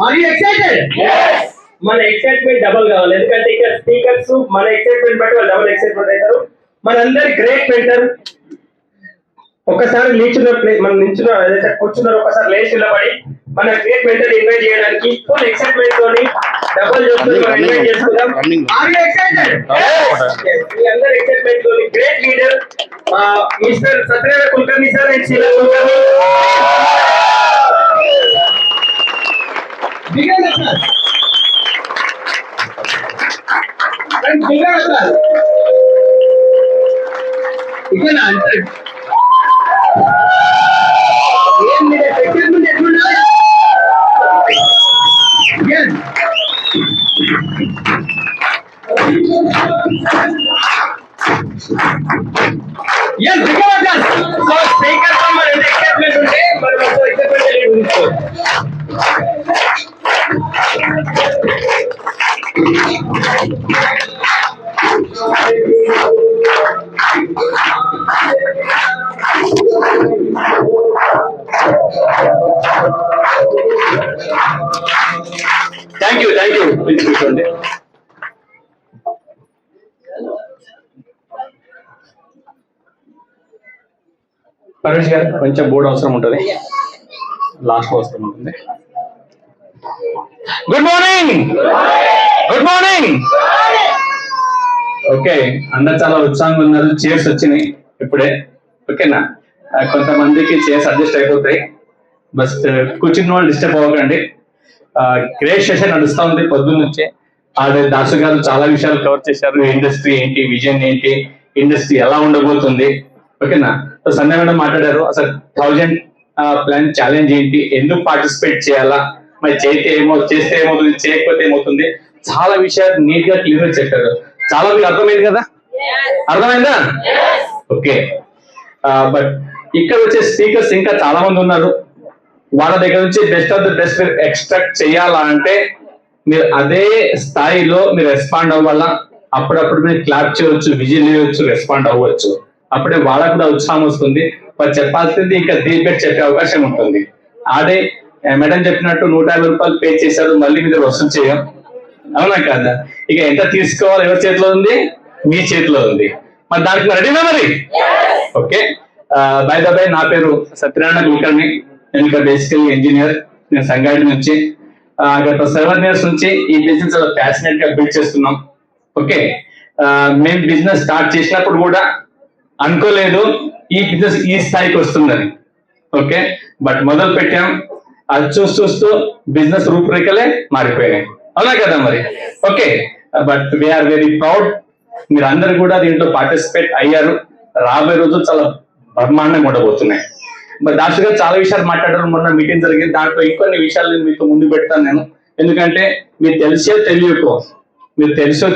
Are you excited? Yes. మన excitement double కావాలి, ఎందుకంటే ఇక్కడ స్పీకర్స్ మన ఎక్సైట్మెంట్ బట్టి వాళ్ళు డబుల్ ఎక్సైట్మెంట్ అవుతారు. మనందరి గ్రేట్ మెంటర్ ఒకసారి మనం నిల్చున్న ఏదైతే కూర్చున్నారో ఒకసారి లేచి నిలబడి మన గ్రేట్ మెంటర్ ఇన్వైట్ చేయడానికి ఫుల్ ఎక్సైట్మెంట్ తోని డబుల్ చేస్తున్నారు ఇన్వైట్ చేసుకుందాం. Are you excited? Yes. మీ అందరి ఎక్సైట్మెంట్ తోని great leader mister Satyanarayana Kulkarni sir and Sheela Kulkarni. బిగన్ సార్ అండ్ బిగన్ సార్ బిగన్ అంటే ఏం మీరు ఎక్సైట్మెంట్ ఎట్లున్నా? yes yes బిగన్ సో స్పీకర్ తో మన ఎక్సైట్మెంట్ ఉంటే మనం ఒక ఎక్సైట్మెంట్ తెలుసుకో. థ్యాంక్ యూ కూర్చోండి. పరమేష్ గారు కొంచెం బోర్డు అవసరం ఉంటుంది, లాస్ట్ అవసరం ఉంటుంది. Good morning. Good morning. Okay, అందరు చాలా ఉత్సాహంగా ఉన్నారు. చైర్స్ వచ్చినాయి ఇప్పుడే, ఓకేనా? కొంతమందికి చైర్స్ అడ్జస్ట్ అయిపోతాయి, బస్ కూర్చున్న వాళ్ళు డిస్టర్బ్ అవ్వకండి. గ్రేట్ సెషన్ నడుస్తూ ఉంది పొద్దున్న నుంచే. ఆల్రెడీ దాసు గారు చాలా విషయాలు కవర్ చేశారు. ఇండస్ట్రీ ఏంటి, విజన్ ఏంటి, ఇండస్ట్రీ ఎలా ఉండబోతుంది, ఓకేనా? సో సంధ్య మేడం మాట్లాడారు అసలు 1000 ప్లాన్ ఛాలెంజ్ ఏంటి, ఎందుకు పార్టిసిపేట్ చేయాలా, మరి చేస్తే ఏమవుతుంది, చేయకపోతే ఏమవుతుంది, చాలా విషయాలు నీట్ గా క్లియర్ గా చెప్పారు. చాలా మీకు అర్థమైంది కదా? అర్థమైందా? ఓకే. బట్ ఇక్కడ వచ్చే స్పీకర్స్ ఇంకా చాలా మంది ఉన్నారు. వాళ్ళ దగ్గర నుంచి బెస్ట్ ఆఫ్ ద బెస్ట్ మీరు ఎక్స్ట్రాక్ట్ చేయాలా అంటే మీరు అదే స్థాయిలో మీరు రెస్పాండ్ అవ్వాలా. అప్పుడప్పుడు మీరు క్లాప్ చేయవచ్చు, విజిల్ చేయవచ్చు, రెస్పాండ్ అవ్వచ్చు. అప్పుడే వాళ్ళకు కూడా ఉత్సాహం వస్తుంది. వాళ్ళు చెప్పాల్సింది ఇంకా దీనిపై చెప్పే అవకాశం ఉంటుంది. అదే మేడం చెప్పినట్టు 150 రూపాయలు పే చేశారు, మళ్ళీ మీరు వసూలు చేయం, అవునా కదా? ఇక ఎంత తీసుకోవాలి ఎవరి చేతిలో ఉంది? మీ చేతిలో ఉంది. మరి దానికి రెడీనా మరి? ఓకే. బై ద బై, నా పేరు సత్యనారాయణ కుల్కర్ణి. నేను ఇక్కడ బేసికలీ ఇంజనీర్. నేను సంగారెడ్డి నుంచి గత 7 years నుంచి ఈ బిజినెస్ ప్యాషనేట్ గా బిల్డ్ చేస్తున్నాం. ఓకే. మేము బిజినెస్ స్టార్ట్ చేసినప్పుడు కూడా అనుకోలేదు ఈ బిజినెస్ ఈ స్థాయికి వస్తుందని. ఓకే, బట్ మొదలు పెట్టాం. అది చూస్తూ బిజినెస్ రూపురేఖలే మారిపోయినాయి, అవునా కదా మరి? Okay, but we're very proud. మీరు అందరు కూడా దీంట్లో పార్టిసిపేట్ అయ్యారు. రాబోయే రోజులు చాలా బ్రహ్మాండంగా ఉండబోతున్నాయి. మరి దాసు గారు చాలా విషయాలు మాట్లాడారు. మొన్న మీటింగ్ జరిగింది, దాంట్లో ఇంకొన్ని విషయాలు నేను మీతో ముందు పెడతాను నేను. ఎందుకంటే మీరు తెలుసో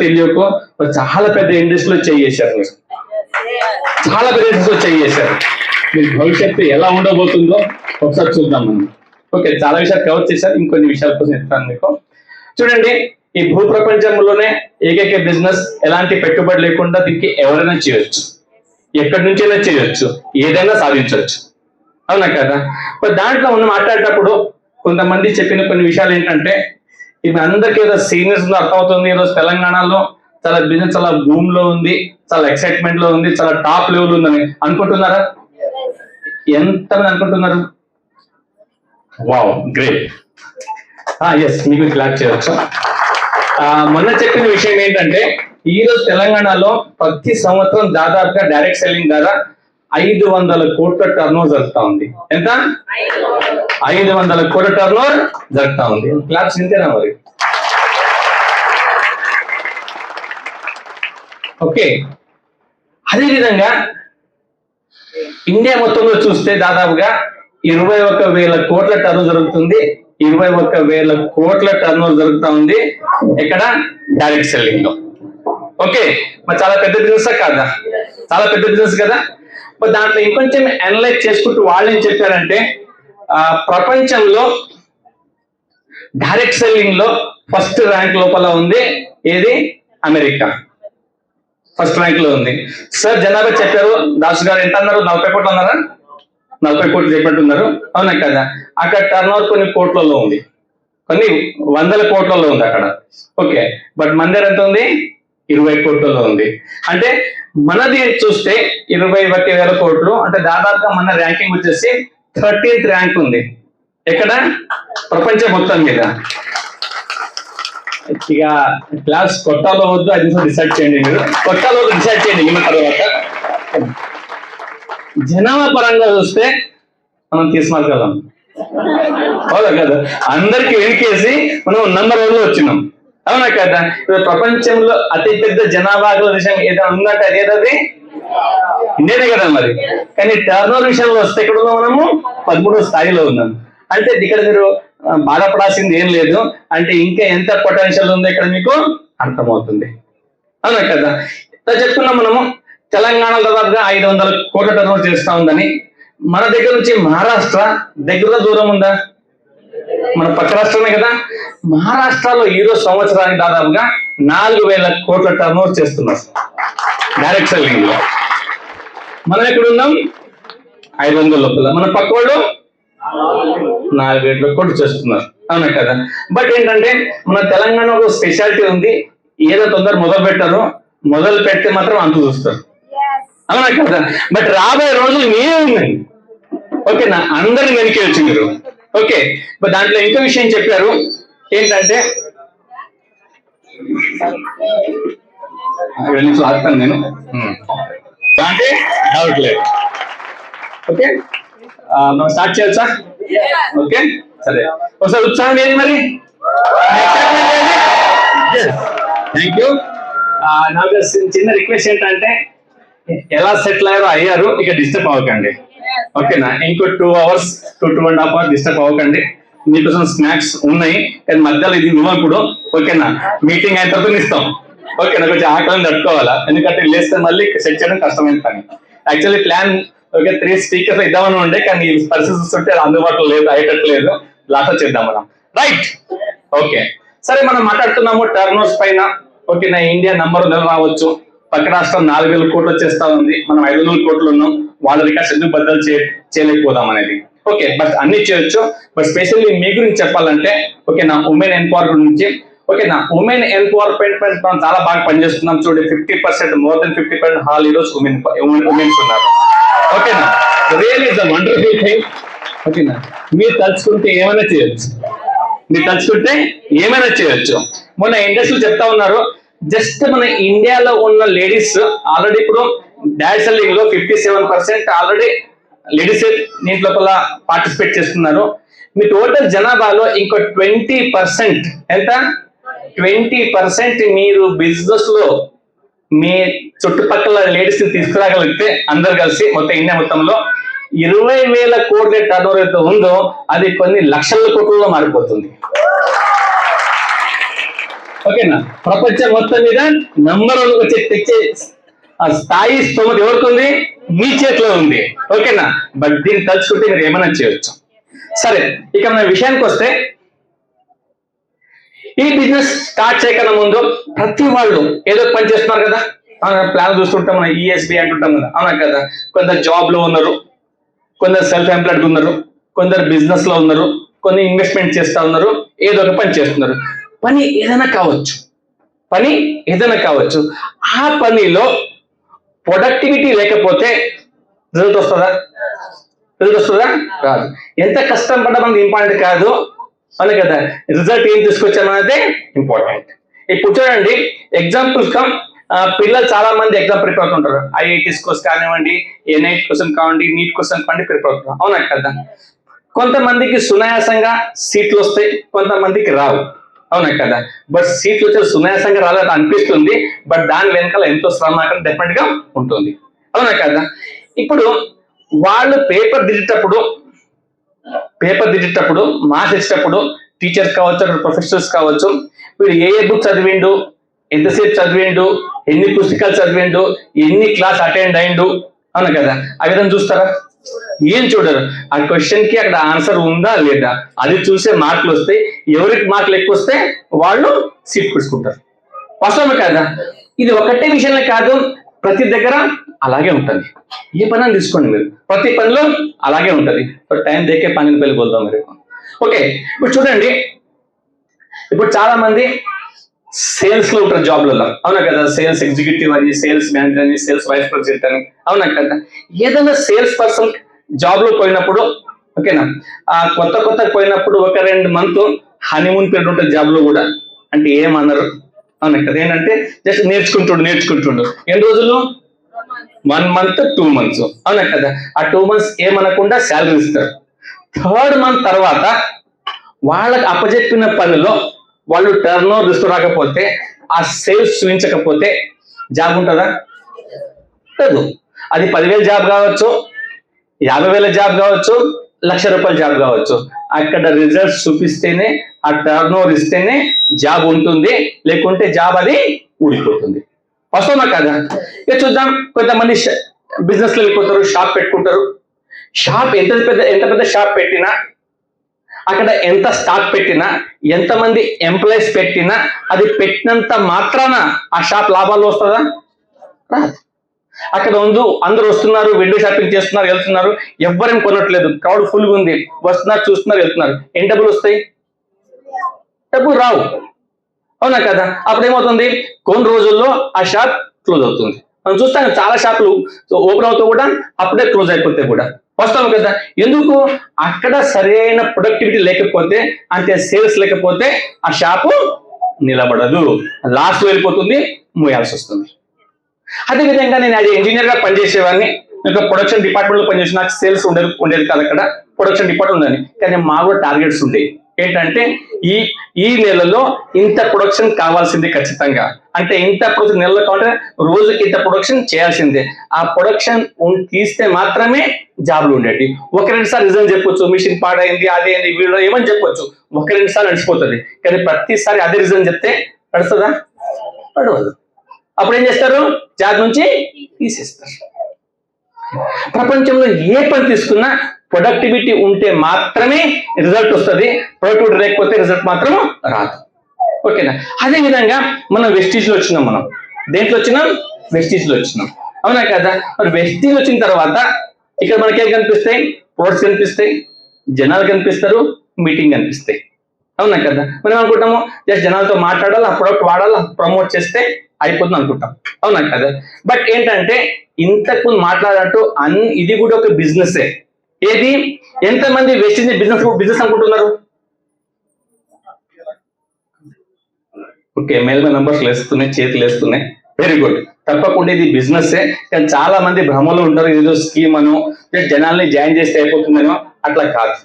తెలియకో చాలా పెద్ద ఇండస్ట్రీలో చేశారు. మీరు చాలా పెద్ద ఇండస్ట్రీలో చేశారు. మీరు భవిష్యత్తు ఎలా ఉండబోతుందో ఒకసారి చూద్దాం మనం. ఓకే, చాలా విషయాలు కవర్ చేశారు. ఇంకొన్ని విషయాల కోసం చెప్తాను మీకు. చూడండి, ఈ భూ ప్రపంచంలోనే ఏకైక బిజినెస్ ఎలాంటి పెట్టుబడి లేకుండా దీనికి ఎవరైనా చేయొచ్చు, ఎక్కడి నుంచైనా చేయొచ్చు, ఏదైనా సాధించవచ్చు, అవునా కదా? మరి దాంట్లో మనం మాట్లాడేటప్పుడు కొంతమంది చెప్పిన కొన్ని విషయాలు ఏంటంటే, ఇవి అందరికీ ఏదో సీనియర్స్ అర్థమవుతుంది. ఈరోజు తెలంగాణలో చాలా బిజినెస్ చాలా బూమ్ లో ఉంది, చాలా ఎక్సైట్మెంట్ లో ఉంది, చాలా టాప్ లెవెల్ ఉందని అనుకుంటున్నారా? ఎంతమంది అనుకుంటున్నారు? Wow, great. ఎస్, మీకు క్లాప్ చేయవచ్చు. మొన్న చెప్పిన విషయం ఏంటంటే, ఈ రోజు తెలంగాణలో ప్రతి సంవత్సరం దాదాపుగా డైరెక్ట్ సెల్లింగ్ ద్వారా 500 కోట్ల టర్నోవర్ జరుగుతా ఉంది. ఎంత? 500 కోట్ల టర్నోవర్ జరుగుతా ఉంది. క్లాప్స్ ఇంతేనా మరి? ఓకే, అదేవిధంగా ఇండియా మొత్తంలో చూస్తే దాదాపుగా 21,000 కోట్ల టర్నోవర్ జరుగుతుంది. 21,000 కోట్ల టర్నోవర్ జరుగుతా ఉంది ఎక్కడ? డైరెక్ట్ సెల్లింగ్ లో. ఓకే, మరి చాలా పెద్ద బిజినెస్ కాదా? చాలా పెద్ద బిజినెస్ కదా. మరి దాంట్లో ఇంకొంచెం అనలైజ్ చేసుకుంటూ వాళ్ళు ఏం చెప్పారంటే, ప్రపంచంలో డైరెక్ట్ సెల్లింగ్ లో ఫస్ట్ ర్యాంక్ లోపల ఉంది ఏది? అమెరికా ఫస్ట్ ర్యాంక్ లో ఉంది. సార్ జనాభా చెప్పారు, దాసు గారు ఎంత అన్నారు? 40 కోట్లు అన్నారా? 40 కోట్లు చెప్పినట్టున్నారు, అవునా కదా? అక్కడ టర్న్ ఓవర్ కొన్ని కోట్లలో ఉంది. కొన్ని వందల కోట్లలో ఉంది అక్కడ. ఓకే, బట్ మన దగ్గర ఎంత ఉంది? 20 కోట్లలో ఉంది. అంటే మనది చూస్తే 21,000 కోట్లు, అంటే దాదాపుగా మన ర్యాంకింగ్ వచ్చేసి 13th ర్యాంక్ ఉంది. ఎక్కడ? ప్రపంచం మొత్తం మీద. ఇక క్లాస్ కొట్టాలో వద్దు అది డిసైడ్ చేయండి, మీరు కొట్టాలో డిసైడ్ చేయండి. ఇన్న తర్వాత జనాభా పరంగా చూస్తే మనం తీసుకెళ్ళగలం, అవునా కదా? అందరికి వెనుకేసి మనం నంబర్ 1 లో వచ్చినాం, అవునా కదా? ఇప్పుడు ప్రపంచంలో అతి పెద్ద జనాభా దేశం ఏదైనా ఉందంటే అదేదది ఇండియానే కదా మరి. కానీ టర్నోవర్ విషయంలో వస్తే ఇక్కడ మనము 13వ స్థాయిలో ఉన్నాం. అంటే ఇక్కడ మీరు బాధపడాల్సింది ఏం లేదు, అంటే ఇంకా ఎంత పొటెన్షియల్ ఉందో ఇక్కడ మీకు అర్థమవుతుంది, అవునా కదా? చెప్పుకున్నాం మనము తెలంగాణలో దాదాపుగా 500 కోట్ల టర్నోవర్ చేస్తా ఉందని. మన దగ్గర నుంచి మహారాష్ట్ర దగ్గరలో దూరం ఉందా? మన పక్క రాష్ట్రమే కదా. మహారాష్ట్రలో ఈరోజు సంవత్సరానికి దాదాపుగా 4,000 కోట్ల టర్నోవర్ చేస్తున్నారు డైరెక్ట్ సెల్లింగ్ లో. మనం ఎక్కడ ఉన్నాం? 500 లోపల. మన పక్క వాళ్ళు 4,000 కోట్లు చేస్తున్నారు, అవునా కదా? బట్ ఏంటంటే మన తెలంగాణ ఒక స్పెషాలిటీ ఉంది, ఏదో తొందర మొదలు పెట్టారు, మొదలు పెడితే మాత్రం అంత చూస్తారు, అవునా కదా? బట్ రాబోయే రోజులు మీరే ఉన్నాయి, ఓకేనా? అందరిని వెనకేయచ్చు మీరు. ఓకే, బట్ దాంట్లో ఇంకో విషయం చెప్పారు ఏంటంటే ఆగుతాను నేను అంటే డౌట్ లేదు. ఓకే, మనం స్టార్ట్ చేయొచ్చా? ఓకే, సరే. ఒకసారి ఉత్సాహం ఏది మరి? Thank you. నాకు చిన్న రిక్వెస్ట్ ఏంటంటే ఎలా సెటిల్ అయ్యారు ఇక డిస్టర్బ్ అవ్వకండి, ఓకేనా? ఇంకో 2 hours to 2.5 hours డిస్టర్బ్ అవ్వకండి. మీకోసం స్నాక్స్ ఉన్నాయి, కానీ మధ్యలో ఇది ఇవ్వప్పుడు, ఓకేనా? మీటింగ్ అయిన తర్వాత ఇస్తాం, ఓకేనా? కొంచెం ఆకలిని తట్టుకోవాలా, ఎందుకంటే లేస్తే మళ్ళీ సెట్ చేయడం కష్టమైన పని. యాక్చువల్లీ ప్లాన్ ఓకే 3 స్పీకర్స్ ఇద్దామని ఉండే, కానీ ఈ పరిస్థితి చూస్తుంటే అందుబాటులో లేదు, అయ్యేటట్లేదు. లాస్ట్ చేద్దాం మనం, రైట్? ఓకే, సరే. మనం మాట్లాడుతున్నాము టర్నోవర్స్ పైన, ఓకేనా? ఇండియా నంబర్ 1 రావచ్చు, పక్క రాష్ట్రం 4,000 కోట్లు వచ్చేస్తా ఉంది, మనం 500 కోట్లు ఉన్నాం. వాళ్ళ రికార్డ్స్ ఎందుకు బద్దలు చేయలేకపోదాం అనేది. ఓకే, బట్ అన్ని చేయొచ్చు. బట్ స్పెషల్లీ మీ గురించి చెప్పాలంటే, ఓకేనా, ఉమెన్ ఎంపవర్మెంట్ గురించి, ఓకేనా? ఉమెన్ ఎంపవర్మెంట్ పైన మనం చాలా బాగా పనిచేస్తున్నాం. చూడండి, 50%, మోర్ దెన్ 50% హాల్ ఈరోజు ఉమెన్స్ ఉన్నారు, ఓకేనా? Really it's a wonderful thing, ఓకేనా? మీరు తలుచుకుంటే ఏమైనా చేయొచ్చు, మీరు తలుచుకుంటే ఏమైనా చేయొచ్చు. మొన్న ఇండస్ట్రీలు చెప్తా ఉన్నారు, జస్ట్ మన ఇండియాలో ఉన్న లేడీస్ ఆల్రెడీ ఇప్పుడు డాడ్ సెల్లింగ్ లో 57% ఆల్రెడీ లేడీస్ దీంట్లో పార్టిసిపేట్ చేస్తున్నారు. మీ టోటల్ జనాభాలో ఇంకో 20%, ఎంత? 20% మీరు బిజినెస్ లో మీ చుట్టుపక్కల లేడీస్ ని తీసుకురాగలిగితే అందరు కలిసి మొత్తం ఇండియా మొత్తంలో 20,000 కోట్ల టర్నోవర్ అయితే ఉందో అది కొన్ని లక్షల కోట్లలో మారిపోతుంది, ఓకేనా? ప్రపంచం మొత్తం మీద నంబర్ 1 వచ్చే తెచ్చే ఆ స్థాయి స్తోమత ఎవరికి ఉంది? మీ చేతిలో ఉంది, ఓకేనా? బట్ దీన్ని తలుచుకుంటే మీరు ఏమైనా చేయొచ్చు. సరే, ఇక మన విషయానికి వస్తే, ఈ బిజినెస్ స్టార్ట్ చేయకన్నా ముందు ప్రతి వాళ్ళు ఏదో పని చేస్తున్నారు కదా. ప్లాన్ చూస్తుంటాం, మనం ESB అంటుంటాం కదా, అవునా కదా? కొందరు జాబ్ లో ఉన్నారు, కొందరు సెల్ఫ్ ఎంప్లాయిడ్ ఉన్నారు, కొందరు బిజినెస్ లో ఉన్నారు, కొన్ని ఇన్వెస్ట్మెంట్ చేస్తా ఉన్నారు, ఏదో ఒక పని చేస్తున్నారు. పని ఏదైనా కావచ్చు, పని ఏదైనా కావచ్చు. ఆ పనిలో ప్రొడక్టివిటీ లేకపోతే రిజల్ట్ వస్తుందా? రిజల్ట్ వస్తుందా? రాదు. ఎంత కష్టం పడ్డా మనకి ఇంపార్టెంట్ కాదు, అవును కదా? రిజల్ట్ ఏం తీసుకొచ్చామనేదే ఇంపార్టెంట్. ఇప్పుడు చూడండి, ఎగ్జాంపుల్స్ కమ్, పిల్లలు చాలా మంది ఎగ్జామ్ ప్రిపేర్ అవుతుంటారు. IITs కోసం కానివ్వండి, NIT కోసం కానివ్వండి, నీట్ కోసం కానివ్వండి ప్రిపేర్ అవుతుంటారు, అవునా కదా? కొంతమందికి సునాయాసంగా సీట్లు వస్తాయి, కొంతమందికి రావు, అవునా కదా? బట్ సీట్లు వచ్చే సునాయాసంగా రాలేదు అనిపిస్తుంది, బట్ దాని వెనకాల ఎంతో శ్రమ అక్కడ డెఫినెట్ గా ఉంటుంది, అవునా కదా? ఇప్పుడు వాళ్ళు పేపర్ దిద్దేటప్పుడు మార్క్స్ ఇచ్చేటప్పుడు టీచర్స్ కావచ్చు, ప్రొఫెసర్స్ కావచ్చు, వీడు ఏ బుక్ చదివిండు, ఎంతసేపు చదివిండు, ఎన్ని పుస్తకాలు చదివిండు, ఎన్ని క్లాస్ అటెండ్ అయిండు, అవునా కదా? ఆ విధంగా చూస్తారా? ఏం చూడరు. ఆ క్వశ్చన్ కి అక్కడ ఆన్సర్ ఉందా లేదా అది చూసే మార్కులు వస్తాయి. ఎవరికి మార్కులు ఎక్కువ వస్తే వాళ్ళు సీట్ పుచ్చుకుంటారు, వాస్తవమే కదా? ఇది ఒకటే విషయంలో కాదు, ప్రతి దగ్గర అలాగే ఉంటుంది. ఏ పని తీసుకోండి మీరు, ప్రతి పనిలో అలాగే ఉంటుంది. టైం దేకే పని పెళ్ళిపోతాం మీరు. ఓకే, ఇప్పుడు చూడండి, ఇప్పుడు చాలా మంది సేల్స్ లో ఉంటారు జాబ్లలో, అవునా కదా? సేల్స్ ఎగ్జిక్యూటివ్ అని, సేల్స్ మేనేజర్ అని, సేల్స్ వైస్ ప్రెసిడెంట్ అని, అవునా కదా? ఏదైనా సేల్స్ పర్సన్ జాబ్ లో పోయినప్పుడు, ఓకేనా, ఆ కొత్త పోయినప్పుడు ఒక 2 మంత్ హనీమూన్ పీరియడ్ ఉంటుంది జాబ్ లో కూడా. అంటే ఏమన్నారు, అవునా కదా? ఏంటంటే జస్ట్ నేర్చుకుంటుండు. ఎన్ని రోజులు? 1 మంత్ 2 months, అవునా కదా? ఆ 2 months ఏమనకుండా శాలరీ ఇస్తారు. 3rd month తర్వాత వాళ్ళకి అప్పచెప్పిన పనిలో వాళ్ళు టర్న్ ఓవర్ తీసుకురాకపోతే, ఆ సేల్స్ చూపించకపోతే జాబ్ ఉంటుందా? లేదు. అది 10,000 జాబ్ కావచ్చు, 50,000 జాబ్ కావచ్చు, ₹1,00,000 జాబ్ కావచ్చు. అక్కడ రిజల్ట్స్ చూపిస్తేనే, ఆ టర్న్ ఓవర్ ఇస్తేనే జాబ్ ఉంటుంది, లేకుంటే జాబ్ అది ఊడిపోతుంది. వస్తున్నా కదా? ఇక చూద్దాం. కొంతమంది బిజినెస్ లో వెళ్ళిపోతారు, షాప్ పెట్టుకుంటారు. షాప్ ఎంత పెద్ద షాప్ పెట్టినా, అక్కడ ఎంత స్టాక్ పెట్టినా, ఎంతమంది ఎంప్లాయీస్ పెట్టినా, అది పెట్టినంత మాత్రాన ఆ షాప్ లాభాలు వస్తుందా? రాదు. అక్కడ అందరూ వస్తున్నారు, విండో షాపింగ్ చేస్తున్నారు, వెళ్తున్నారు, ఎవ్వరేం కొనట్లేదు, క్రౌడ్ ఫుల్గా ఉంది, వస్తున్నారు, చూస్తున్నారు, వెళ్తున్నారు. ఏం డబ్బులు వస్తాయి? డబ్బులు రావు, అవునా కదా? అప్పుడు ఏమవుతుంది? కొన్ని రోజుల్లో ఆ షాప్ క్లోజ్ అవుతుంది. మనం చూస్తాం చాలా షాపులు ఓపెన్ అవుతూ కూడా అప్పుడే క్లోజ్ అయిపోతాయి కూడా. వస్తాం కదా? ఎందుకు? అక్కడ సరైన ప్రొడక్టివిటీ లేకపోతే, అంటే సేల్స్ లేకపోతే ఆ షాపు నిలబడదు, లాస్ట్ వెళ్ళిపోతుంది, మూయాల్సి వస్తుంది. అదేవిధంగా నేను అది ఇంజనీర్ గా పనిచేసేవాడిని. ఇంకా ప్రొడక్షన్ డిపార్ట్మెంట్ లో పనిచేసి నాకు సేల్స్ ఉండేది కాదు. అక్కడ ప్రొడక్షన్ డిపార్ట్మెంట్ ఉందని, కానీ మా కూడా టార్గెట్స్ ఉండేవి. ఏంటంటే ఈ నెలలో ఇంత ప్రొడక్షన్ కావాల్సింది ఖచ్చితంగా, అంటే ఇంత ప్రొడక్షన్ నెలలో కావాలంటే రోజుకి ఇంత ప్రొడక్షన్ చేయాల్సిందే. ఆ ప్రొడక్షన్ తీస్తే మాత్రమే జాబ్లు ఉండేవి. 1-2 సార్లు రిజల్ట్ చెప్పొచ్చు, మిషన్ పాడైంది, అదేంది, వీళ్ళు ఏమని చెప్పొచ్చు, 1-2 సార్లు నడిచిపోతుంది. కానీ ప్రతిసారి అదే రిజల్ట్ చెప్తే నడుస్తుందా? నడవదు. అప్పుడు ఏం చేస్తారు? జాబ్ నుంచి తీసేస్తారు. ప్రపంచంలో ఏ పని తీసుకున్నా ప్రొడక్టివిటీ ఉంటే మాత్రమే రిజల్ట్ వస్తుంది, ప్రొడక్టివిటీ లేకపోతే రిజల్ట్ మాత్రం రాదు. ఓకేనా? అదే విధంగా మనం వెస్టీజ్ లో వచ్చినాం. మనం దేంట్లో వచ్చినాం? వెస్టీజ్ లో వచ్చినాం, అవునా కదా? మరి వెస్టీజ్ వచ్చిన తర్వాత ఇక్కడ మనకేం కనిపిస్తాయి? ప్రొడక్ట్స్ కనిపిస్తాయి, జనాలు కనిపిస్తారు, మీటింగ్ కనిపిస్తాయి, అవునా కదా? మనం అనుకుంటాము జస్ట్ జనాలతో మాట్లాడాలి, ఆ ప్రొడక్ట్ వాడాలి, ప్రమోట్ చేస్తే అయిపోతుంది అనుకుంటాం, అవునా కదా? బట్ ఏంటంటే ఇంతకు మాట్లాడట్టు ఇది కూడా ఒక బిజినెస్. ఏది? ఎంతమంది వెస్టీజ్ బిజినెస్ అనుకుంటున్నారు? ఓకే, మేలు నంబర్స్ లేస్తున్నాయి, చేతులు వేస్తున్నాయి. Very good. తప్పకుండా ఇది బిజినెస్. కానీ చాలా మంది భ్రమలో ఉంటారు, ఏదో స్కీమ్ అను, జనాల్ని జాయిన్ చేస్తే అయిపోతుందనో. అట్లా కాదు,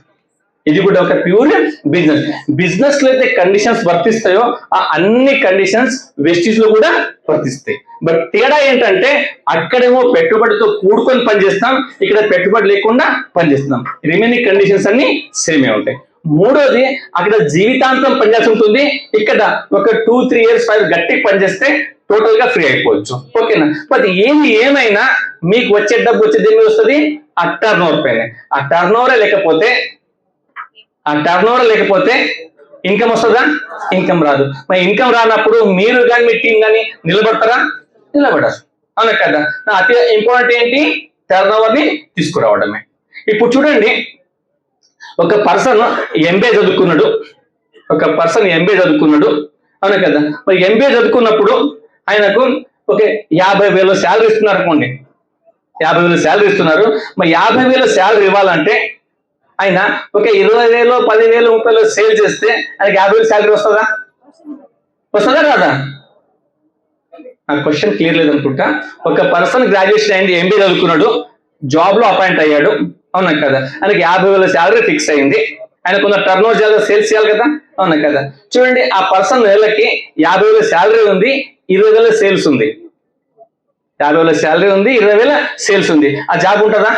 ఇది కూడా ఒక ప్యూర్ బిజినెస్. బిజినెస్ లో అయితే కండిషన్స్ వర్తిస్తాయో ఆ అన్ని కండిషన్స్ వెస్టీజ్ లో కూడా వర్తిస్తాయి. బట్ తేడా ఏంటంటే అక్కడేమో పెట్టుబడితో కూడుకొని పనిచేస్తాం, ఇక్కడ పెట్టుబడి లేకుండా పనిచేస్తున్నాం. రిమైనింగ్ కండిషన్స్ అన్ని సేమే ఉంటాయి. మూడోది, అక్కడ జీవితాంతం పనిచేసి ఉంటుంది, ఇక్కడ ఒక 2-3 years 5 గట్టి పనిచేస్తే టోటల్ గా ఫ్రీ అయిపోవచ్చు. ఓకేనా? బట్ ఏమైనా మీకు వచ్చే డబ్బు వచ్చేది ఏమి వస్తుంది? ఆ టర్న్ ఓవర్ పైన. ఆ టర్న్ ఓవరే లేకపోతే ఇన్కమ్ వస్తుందా? ఇన్కమ్ రాదు. మరి ఇన్కమ్ రానప్పుడు మీరు కానీ మీ టీం కానీ నిలబడతారా? నిలబడరు, అవునా కదా? అతి ఇంపార్టెంట్ ఏంటి? టర్న్ ఓవర్ ని తీసుకురావడమే. ఇప్పుడు చూడండి, ఒక పర్సన్ ఎంబీఏ చదువుకున్నాడు, అవునా కదా? మరి ఎంబీఏ చదువుకున్నప్పుడు ఆయనకు ఓకే 50,000 శాలరీ ఇస్తున్నారు అనుకోండి, 50,000 శాలరీ ఇస్తున్నారు. మరి 50,000 శాలరీ ఇవ్వాలంటే ఆయన ఒక 20,000, 10,000, 30,000 సేల్ చేస్తే ఆయనకి 50,000 శాలరీ వస్తుందా రాదా? ఆ క్వశ్చన్ క్లియర్ లేదనుకుంటా. ఒక పర్సన్ గ్రాడ్యుయేషన్ అయింది, ఎంబీఏ చదువుకున్నాడు, జాబ్ లో అపాయింట్ అయ్యాడు, అవునా కదా? ఆయనకి 50,000 శాలరీ ఫిక్స్ అయింది. ఆయన కొంత టర్న్ ఓవర్ చేయాలి, సేల్స్ చేయాలి కదా, అవునా కదా? చూడండి, ఆ పర్సన్ నెలకి 50,000 శాలరీ ఉంది, 20,000 సేల్స్ ఉంది. 50,000 శాలరీ ఉంది, 20,000 సేల్స్ ఉంది. ఆ జాబ్ ఉంటుందా?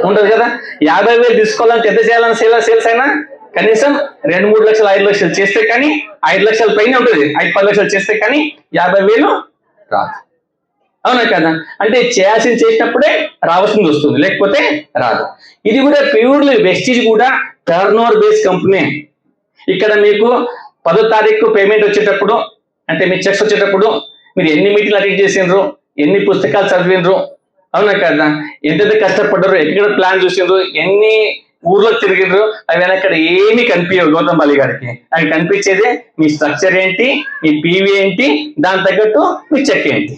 ఉండదు కదా. 50,000 తీసుకోవాలంటే ఎంత చేయాలని సేల్స్ అయినా కనీసం 2-3 లక్షలు 5 లక్షలు చేస్తే కానీ, 5 లక్షల పైన ఉంటుంది, 5-10 లక్షలు చేస్తే కానీ 50,000 రాదు, అవునా కదా? అంటే చేసినప్పుడే రావాల్సింది వస్తుంది, లేకపోతే రాదు. ఇది కూడా ప్యూర్లీ వెస్టీజ్ కూడా టర్న్ ఓవర్ బేస్ కంపెనీ. ఇక్కడ మీకు 10వ తారీఖు పేమెంట్ వచ్చేటప్పుడు, అంటే మీ చెక్స్ వచ్చేటప్పుడు మీరు ఎన్ని మీటింగ్లు అటెండ్ చేసిండ్రు, ఎన్ని పుస్తకాలు చదివిండ్రు, అవునా కదా? ఎంత కష్టపడ్డారు, ఎక్కడ ప్లాన్ చూసిండ్రు, ఊర్లో తిరిగిర్రు, అవి అక్కడ ఏమీ కనిపించవు గౌతమ్ బాలి గారికి. అవి కనిపించేదే మీ స్ట్రక్చర్ ఏంటి, మీ పీవీ ఏంటి, దాని తగ్గట్టు మీ చెక్ ఏంటి.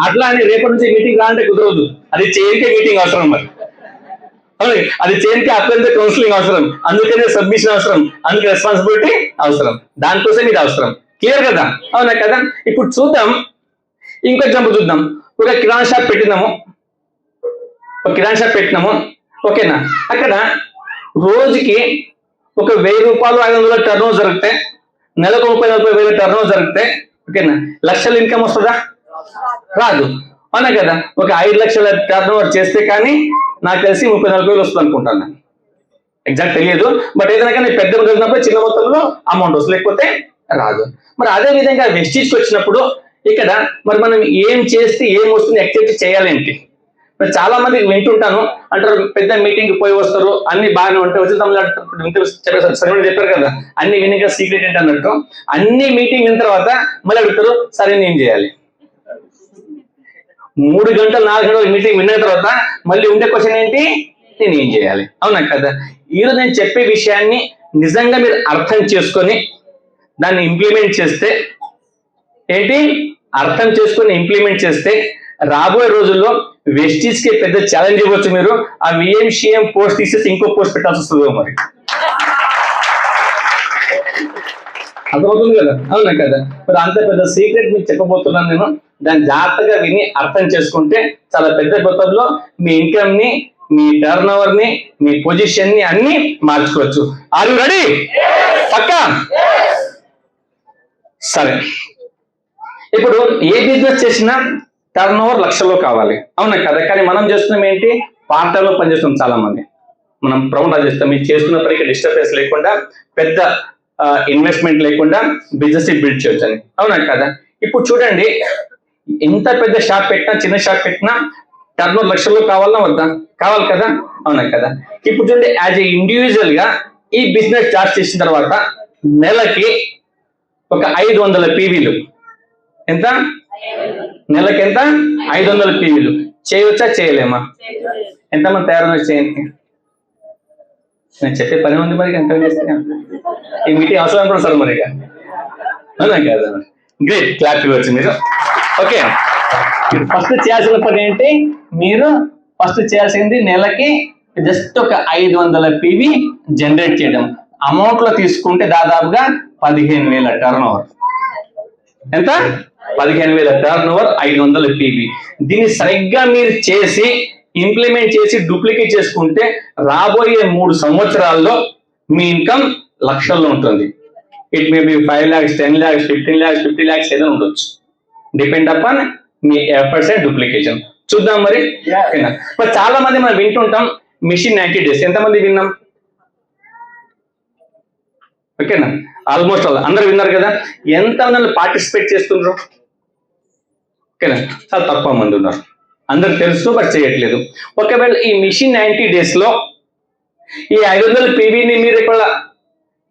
అట్లా అని రేపటి నుంచి మీటింగ్ రాంటే కుదరదు, అది చేయకే మీటింగ్ అవసరం. మరి అది చేయడానికి అప్లై కౌన్సిలింగ్ అవసరం, అందుకనే సబ్మిషన్ అవసరం, అందుకే రెస్పాన్సిబిలిటీ అవసరం, దానికోసం ఇది అవసరం. క్లియర్ కదా? అవునా కదా? ఇప్పుడు చూద్దాం, ఇంకో ఎగ్జాంపుల్ చూద్దాం. ఒక కిరాణా షాప్ పెట్టినాము, ఓకేనా? అక్కడ రోజుకి ఒక 1000 రూపాయలు 500 టర్న్ ఓవర్ జరిగితే, నెలకు 30-40 వేల టర్న్ ఓవర్ జరిగితే, ఓకేనా, లక్షల ఇన్కమ్ వస్తుందా? రాదు. అవునా కదా? ఒక 5 లక్షల టర్న్ ఓవర్ చేస్తే కానీ నాకు తెలిసి 30-40 వేలు వస్తుంది అనుకుంటాను. ఎగ్జాక్ట్ తెలియదు, బట్ ఏదైనా కానీ పెద్ద జరిగినప్పుడు చిన్న మొత్తంలో అమౌంట్ వస్తుంది, లేకపోతే రాదు. మరి అదే విధంగా వెస్టీజ్కి వచ్చినప్పుడు ఇక్కడ మరి మనం ఏం చేస్తే ఏం వస్తుంది ఎక్సెప్ట్ చేయాలేంటి? మరి చాలా మంది వింటుంటాను అంటారు, పెద్ద మీటింగ్ పోయి వస్తారు, అన్ని బాగానే ఉంటాయి, వచ్చి చెప్పారు కదా, అన్ని వినిగా సీక్రెట్ ఏంటి అన్నట్టు. అన్ని మీటింగ్ అయిన తర్వాత మళ్ళీ అడుగుతారు, సరే నేను చేయాలి. 3 గంటలు 4 గంటలు మీటింగ్ విన్న తర్వాత మళ్ళీ ఉండే క్వశ్చన్ ఏంటి, నేను ఏం చేయాలి? అవునా కదా? ఈరోజు నేను చెప్పే విషయాన్ని నిజంగా మీరు అర్థం చేసుకొని దాన్ని ఇంప్లిమెంట్ చేస్తే ఇంప్లిమెంట్ చేస్తే రాబోయే రోజుల్లో వెస్టీజ్ కి పెద్ద ఛాలెంజ్ ఇవ్వచ్చు. మీరు ఆ విఎంసీఎం పోస్ట్ తీసేసి ఇంకో పోస్ట్ పెట్టాల్సి వస్తుందో మరి. అర్థమవుతుంది కదా? అవునా కదా? మరి అంత పెద్ద సీక్రెట్ మీకు చెప్పబోతున్నాను నేను. దాన్ని జాగ్రత్తగా విని అర్థం చేసుకుంటే చాలా పెద్ద మొత్తంలో మీ ఇన్కమ్ ని, మీ టర్న్ ఓవర్ ని, మీ పొజిషన్ ని అన్ని మార్చుకోవచ్చు. Are you ready? పక్కా? సరే, ఇప్పుడు ఏ బిజినెస్ చేసినా టర్న్ ఓవర్ లక్షల్లో కావాలి, అవునా కదా? కానీ మనం చేస్తున్నాం ఏంటి, పార్ట్ టైం లో పనిచేస్తున్నాం. చాలా మంది మనం ప్రమోట్ చేస్తాం, మీరు చేస్తున్నప్పటికీ డిస్టర్బెన్స్ లేకుండా, పెద్ద ఇన్వెస్ట్మెంట్ లేకుండా బిజినెస్ బిల్డ్ చేయొచ్చు అని, అవునా కదా? ఇప్పుడు చూడండి, ఎంత పెద్ద షాప్ పెట్టినా చిన్న షాప్ పెట్టినా టర్న్ ఓవర్ లక్షల్లో కావాలా వద్దా? కావాలి కదా? అవునా కదా? ఇప్పుడు చూడండి, యాజ్ ఏ ఇండివిజువల్ గా ఈ బిజినెస్ స్టార్ట్ చేసిన తర్వాత నెలకి ఒక 500 పీవీలు. ఎంత? నెలకి ఎంత? 500 పీవీలు. చేయవచ్చా చేయలేమా? ఎంతమంది తయారు చేయండి? నేను చెప్పే పని ఉంది, మరి ఎంత చేస్తే ఈ మీటింగ్ అవసరం కూడా సార్ మరి. అవునా కదా? గ్రేట్, క్లాప్ ఇవ్వచ్చు మీరు. ఓకే, ఫస్ట్ చేయాల్సిన పని ఏంటి, మీరు ఫస్ట్ చేయాల్సింది నెలకి జస్ట్ ఒక 500 పీవీ జనరేట్ చేయడం. అమౌంట్ లో తీసుకుంటే దాదాపుగా 15,000 టర్న్ ఓవర్. ఎంత? 15,000 టర్న్ ఓవర్, 500 పీవీ. దీన్ని సరిగ్గా మీరు చేసి ఇంప్లిమెంట్ చేసి డూప్లికేట్ చేసుకుంటే రాబోయే 3 సంవత్సరాల్లో మీ ఇన్కమ్ లక్షల్లో ఉంటుంది. It may be 5 lakhs, 10 lakhs, 15 lakhs, 50 lakhs ఏదైనా ఉండొచ్చు, depend upon me efforts and duplication. చూద్దాం మరి. మరి చాలా మంది మనం వింటుంటాం మిషన్ 90 days. ఎంతమంది విన్నాం? ఓకేనా? ఆల్మోస్ట్ అందరూ విన్నారు కదా? ఎంతమంది పార్టిసిపేట్ చేస్తున్నారు? ఓకేనా? చాలా తక్కువ మంది ఉన్నారు. అందరికి తెలుసు, బట్ చేయట్లేదు. ఒకవేళ ఈ మిషన్ 90 days లో ఈ 500 పీవీని మీరు ఇక్కడ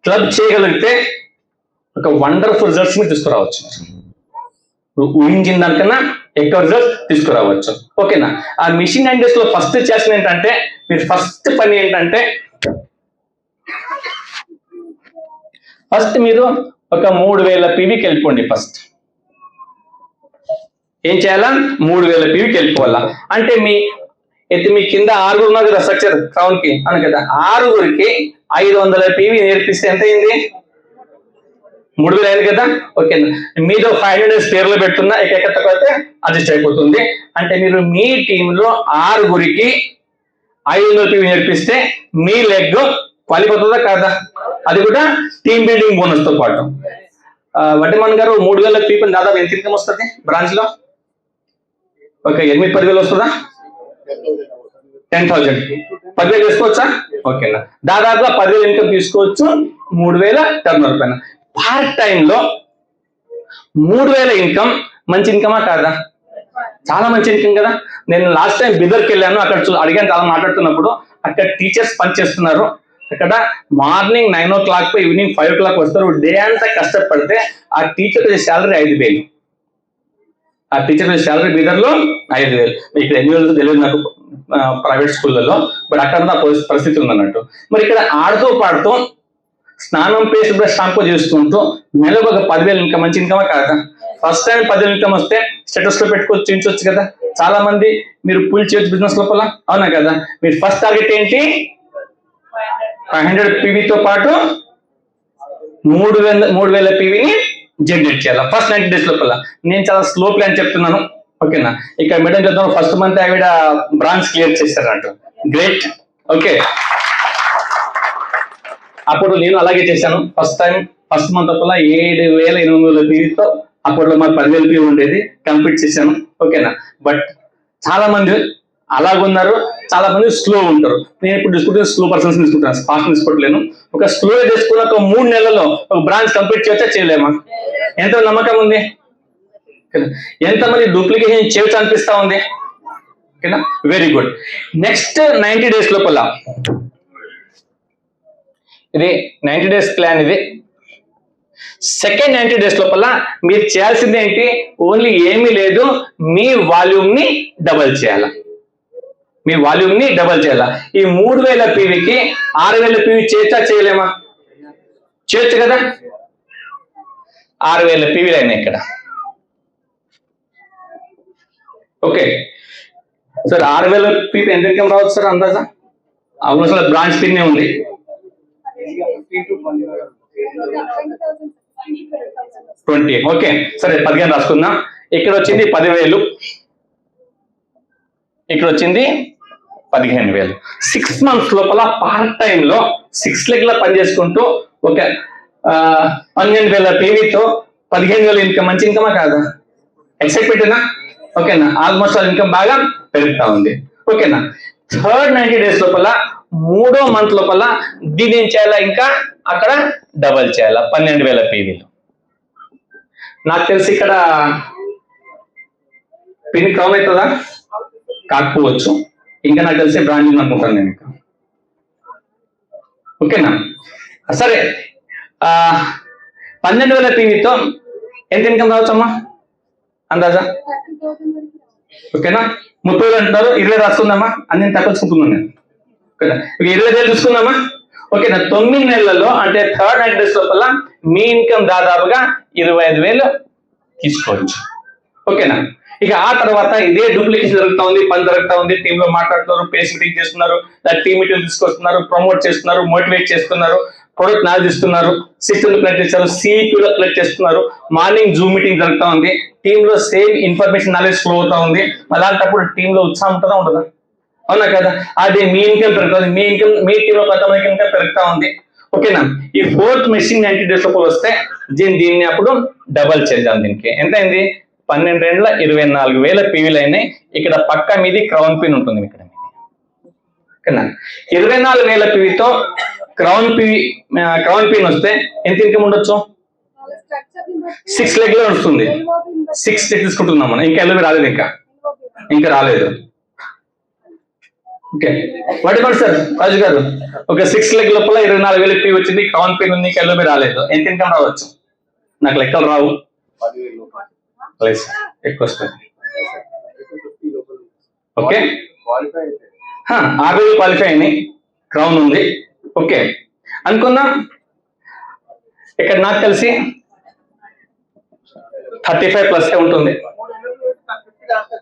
క్లబ్ చేయగలిగితే ఒక వండర్ఫుల్ రిజల్ట్స్ మీరు తీసుకురావచ్చు. ఊహించిన దానికన్నా ఎక్కువ రిజల్ట్స్ తీసుకురావచ్చు. ఓకేనా? ఆ మిషన్ 90 days లో ఫస్ట్ చేసిన ఏంటంటే, మీరు ఫస్ట్ పని ఏంటంటే, ఫస్ట్ మీరు ఒక 3000 పీవీకి వెళ్ళిపోండి. ఫస్ట్ ఏం చేయాలా? 3000 పీవీకి వెళ్ళిపోవాలా. అంటే మీ కింద 6 ఉన్నారు కదా స్ట్రక్చర్ క్రౌన్ కి, అవును కదా? 6 500 పీవీ నేర్పిస్తే ఎంత అయింది? 3000 అయింది కదా? ఓకేనా? మీలో 500 స్పేర్లో పెడుతున్నా అయితే అడ్జస్ట్ అయిపోతుంది. అంటే మీరు మీ టీంలో 6 500 పీవీ నేర్పిస్తే మీ లెగ్ పలిపోతుందా కాదా? అది కూడా టీమ్ బిల్డింగ్ బోనస్ తో పాటు. వడ్డమన్ గారు 3000 పీపుల్ దాదాపు ఎంత ఇన్కమ్ వస్తుంది బ్రాంచ్ లో? ఒక 8-10 వస్తుందా? 10,000 10,000 చేసుకోవచ్చా? ఓకేనా? దాదాపుగా 10,000 ఇన్కమ్ తీసుకోవచ్చు 3000 టర్న్ ఓవర్ పైన. పార్ట్ టైం లో 3000 ఇన్కమ్ మంచి ఇన్కమా కాదా? చాలా మంచి ఇన్కమ్ కదా. నేను లాస్ట్ టైం బిదర్కి వెళ్ళాను, అక్కడ అడిగాను చాలా మాట్లాడుతున్నప్పుడు. అక్కడ టీచర్స్ పనిచేస్తున్నారు. అక్కడ మార్నింగ్ 9 o'clock ఈవినింగ్ 5 o'clock వస్తారు. డే అంతా కష్టపడితే ఆ టీచర్ శాలరీ 5,000. ఆ టీచర్ శాలరీ బీదర్లో 5,000. ఇక్కడ ఎన్ని వేలు తెలియదు నాకు ప్రైవేట్ స్కూళ్ళలో, బట్ అక్కడ నా పరిస్థితి ఉందన్నట్టు. మరి ఇక్కడ ఆడుతూ పాడుతూ స్నానం పేస్ట్ బ్రష్ షాంపూ చేసుకుంటూ నెలకు ఒక 10,000 ఇన్కమ్, మంచి ఇన్కమా కాదా? ఫస్ట్ టైం 10,000 ఇన్కమ్ వస్తే స్టేటస్ లో పెట్టుకోవచ్చు, చూపించవచ్చు కదా. చాలా మంది మీరు పూల్ చేయొచ్చు బిజినెస్ లోపల, అవునా కదా? మీరు ఫస్ట్ టార్గెట్ ఏంటి? 500 పీవీతో పాటు 3,000 పీవీని జనరేట్ చేయాలి ఫస్ట్ 90 days లోపల. నేను చాలా స్లో ప్లాన్ చెప్తున్నాను, ఓకేనా? ఇక్కడ మేడం చెప్తాను, ఫస్ట్ మంత్ ఆవిడ బ్రాంచ్ క్లియర్ చేశారంట. Great, okay. అప్పుడు నేను అలాగే చేశాను. ఫస్ట్ మంత్ లోపల 7,800 పీవీతో, అప్పట్లో మాకు 10,000 పీవీ ఉండేది, కంప్లీట్ చేశాను, ఓకేనా? బట్ చాలా మంది అలాగున్నారు, చాలా మంది స్లో ఉంటారు. నేను ఇప్పుడు తీసుకుంటే స్లో పర్సన్స్ తీసుకుంటాను, ఫాస్ట్ తీసుకోవట్లేను. ఒక స్లోగా చేసుకున్న ఒక 3 నెలల్లో ఒక బ్రాంచ్ కంప్లీట్ చేయొచ్చా, చేయలేమా? ఎంత నమ్మకం ఉంది? ఎంతమంది డూప్లికేషన్ చేయొచ్చు అనిపిస్తా ఉంది? ఓకేనా, వెరీ గుడ్. నెక్స్ట్ 90 days లోపల, ఇది 90 days ప్లాన్. ఇది సెకండ్ 90 days లోపల మీరు చేయాల్సింది ఏంటి? ఓన్లీ ఏమీ లేదు, మీ వాల్యూమ్ ని డబల్ చేయాలి. మీ వాల్యూమ్ ని డబల్ చేయాలి. ఈ 3,000 పీవీకి 6,000 పీవీ చేయొచ్చా, చేయలేమా? చేయొచ్చు కదా. 6,000 పీవీలు అయినాయి ఇక్కడ, ఓకే సార్. 6,000 పీవీ ఎంత ఇన్కమ్ రావచ్చు సార్ అందాజా? అవును, బ్రాంచ్ పిన్నే ఉంది. 20, ఓకే సరే 15 రాసుకుందాం. ఇక్కడ వచ్చింది 10,000, ఇక్కడ వచ్చింది 15,000. 6 months లోపల పార్ట్ టైమ్ లో 6 లెగ్ల పని చేసుకుంటూ ఒక 12,000 పీవీతో 15,000 ఇన్కమ్, మంచి ఇన్కమా కాదా? ఎక్సైట్మెంటేనా? ఓకేనా, ఆల్మోస్ట్ ఇన్కమ్ బాగా పెరుగుతా ఉంది, ఓకేనా. థర్డ్ 90 days లోపల 3వ month లోపల దీన్ని ఏం చేయాలా? ఇంకా అక్కడ డబల్ చేయాలా, 12,000 పీవీలు. నాకు తెలిసి ఇక్కడ పిన్ క్రౌన్ అవుతుందా? కాకపోవచ్చు, ఇంకా నాకు తెలిసి బ్రాండింగ్ అనుకుంటాను నేను ఇంకా, ఓకేనా. సరే, 12,000 పీవీతో ఎంత ఇన్కమ్ రావచ్చమ్మా అందాజా? ఓకేనా, 30,000 అంటున్నారు, 20 రాసుకుందామా? అన్ని తప్పించుకుంటున్నాను నేను, ఓకేనా. 20,000 చూసుకుందామా? ఓకేనా. 9 నెలల్లో అంటే థర్డ్ 90 days లోపల మీ ఇన్కమ్ దాదాపుగా 25,000 తీసుకోవచ్చు, ఓకేనా. ఇక ఆ తర్వాత ఇదే డూప్లికేషన్ జరుగుతా ఉంది, పని జరుగుతా ఉంది, టీమ్ లో మాట్లాడుతున్నారు, పేస్ మీటింగ్ చేస్తున్నారు, టీమ్ మీటింగ్ తీసుకొస్తున్నారు, ప్రమోట్ చేస్తున్నారు, మోటివేట్ చేస్తున్నారు, ప్రొడక్ట్ నాలెడ్జ్ ఇస్తున్నారు, సిస్టమ్ కలెక్ట్ చేస్తారు, సిఇపిలో కలెక్ట్ చేస్తున్నారు, మార్నింగ్ జూమ్ మీటింగ్ జరుగుతా ఉంది, టీమ్ లో సేమ్ ఇన్ఫర్మేషన్ నాలెడ్జ్ ఫ్లో అవుతా ఉంది. అలాంటప్పుడు టీమ్ లో ఉత్సాహం ఉంటుందా, ఉండదా? అవునా కదా. అది మీ ఇన్కమ్ పెరుగుతుంది, మీ టీంలో కొంతమందికి ఇన్కమ్ పెరుగుతా ఉంది, ఓకేనా. ఈ 4th మెషిన్ 90 days లోపల వస్తే దీన్ని అప్పుడు డబల్ చేద్దాం. దీనికి ఎంత అయింది? 12 24,000 పీవీలు అయినాయి. ఇక్కడ పక్క మీది క్రౌన్ పిన్ ఉంటుంది ఇక్కడ, ఓకేనా. 24,000 పీవీతో క్రౌన్ పిన్ వస్తే ఎంత ఇన్కమ్ ఉండొచ్చు? 6 లెగ్లో వస్తుంది. 6 తీసుకుంటున్నాం మనం, ఇంకా ఎల్లువి రాలేదు, ఇంకా రాలేదు, ఓకే. వాట్ అబౌట్ సార్ రాజు గారు? ఒక 6 లెగ్ లోపల 24,000 పీ వచ్చింది, క్రౌన్ పిన్ ఉంది, ఇంకా ఎల్లువి రాలేదు, ఎంత ఇన్కమ్ రావచ్చు? నాకు లెక్కలు రావు, ఎక్కువ వస్తుంది, ఓకే. 6,000 క్వాలిఫై అయినాయి, క్రౌన్ ఉంది, ఓకే అనుకుందాం. ఇక్కడ నాకు తెలిసి 35+ ఉంటుంది,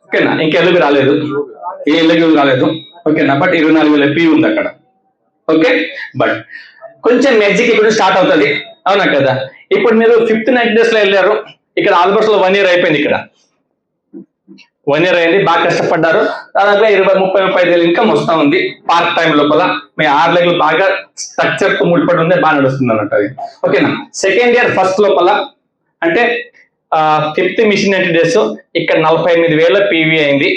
ఓకేనా. ఇంకా ఎల్లువి రాలేదు, ఏ ఎల్లువి రాలేదు, ఓకేనా. బట్ 24,000 పీ ఉంది అక్కడ, ఓకే. బట్ కొంచెం మ్యాజిక్ ఇప్పుడు స్టార్ట్ అవుతుంది, అవునా కదా. ఇప్పుడు మీరు 5th 90 days లో వెళ్ళారు, ఇక్కడ ఆల్మోస్ట్ 1 year అయిపోయింది, ఇక్కడ 1 year అయింది, బాగా కష్టపడ్డారు, దాదాపు 20-35,000 ఇన్కమ్ వస్తా ఉంది పార్ట్ టైం లోపల. మీ 6 లెగ్లు బాగా స్ట్రక్చర్ తో ముడిపడి ఉంది, బాగా నడుస్తుంది అన్నట్టు అది, ఓకేనా. సెకండ్ ఇయర్ ఫస్ట్ లోపల అంటే 5th మెషిన్ 90 days ఇక్కడ 48,000 పీవీ అయింది.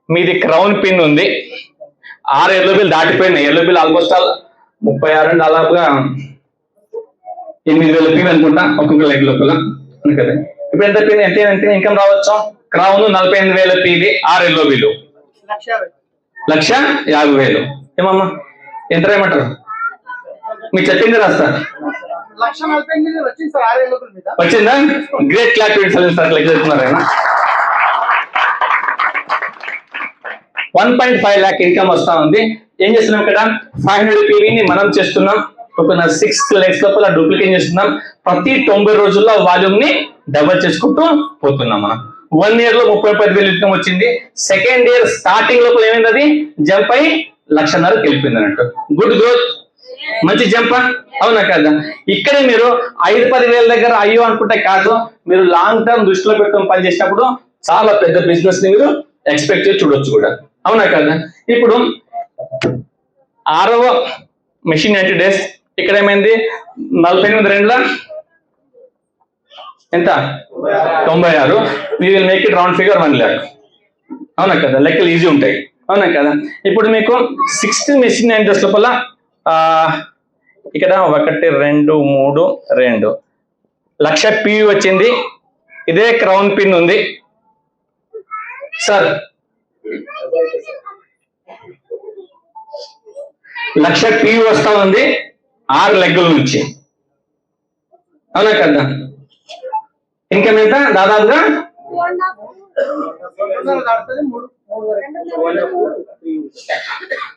మీది క్రౌన్ పిన్ ఉంది, 6 ఎల్ఓబీలు దాటిపోయినాయి. ఎల్ఓబీలు ఆల్మోస్ట్ 36 దాదాపుగా 8,000 పీవీ అనుకుంటా ఒక్కొక్క లెగ్ లోపల కదా. ఇప్పుడు ఎంత పిన్ ఎంత ఇన్కమ్ రావచ్చు? Crown 48,000 PV, 6 ఎల్ఓబీలు 1,50,000. ఏమమ్మా ఎంత రాయమంటారు? మీరు చెప్పింది రాస్తా, వచ్చిందా? Great clap sir. లెక్క చెప్తున్నారు ఆయన. 1.5 lakh ఇన్కమ్ వస్తా ఉంది. ఏం చేస్తున్నాం ఇక్కడ? 500 PVని మనం చేస్తున్నాం. ఒక 6 lakhs లోపల డూప్లికేట్ చేస్తున్నాం. ప్రతి 90 రోజుల్లో వాల్యూమ్ ని డబల్ చేసుకుంటూ పోతున్నాం మనం. 1 year లో 35,000 ఇన్కమ్ వచ్చింది. సెకండ్ ఇయర్ స్టార్టింగ్ లోపల ఏమైంది? అది జంప్ అయి 1,50,000 వెళ్ళిపోయింది అన్నట్టు. గుడ్ గ్రోత్, మంచి జంప్, అవునా కదా? ఇక్కడే మీరు 5-10 వేల దగ్గర అయ్యో అనుకుంటే కాదు, మీరు లాంగ్ టర్మ్ దృష్టిలో పెట్టుకొని పని చేసినప్పుడు చాలా పెద్ద బిజినెస్ ని మీరు ఎక్స్పెక్ట్ చేసి చూడొచ్చు కూడా, అవునా కదా? ఇప్పుడు 6వ మెషిన్ 90 days ఇక్కడ ఏమైంది? 48 రెండ్ల ఎంత? 96. We will make it round figure 1 lakh, అవునా కదా? లెక్కలు ఈజీ ఉంటాయి, అవునా కదా? ఇప్పుడు మీకు 16 మెషిన్ 90 days లోపల ఇక్కడ 1 2 3 2 లక్ష PV వచ్చింది. ఇదే క్రౌన్ పిన్ ఉంది సార్. 1,00,000 PV వస్తా ఉంది 6 లెగ్గుల నుంచి, అవునా కదా? ఇన్కమ్ ఎంత? దాదాపుగా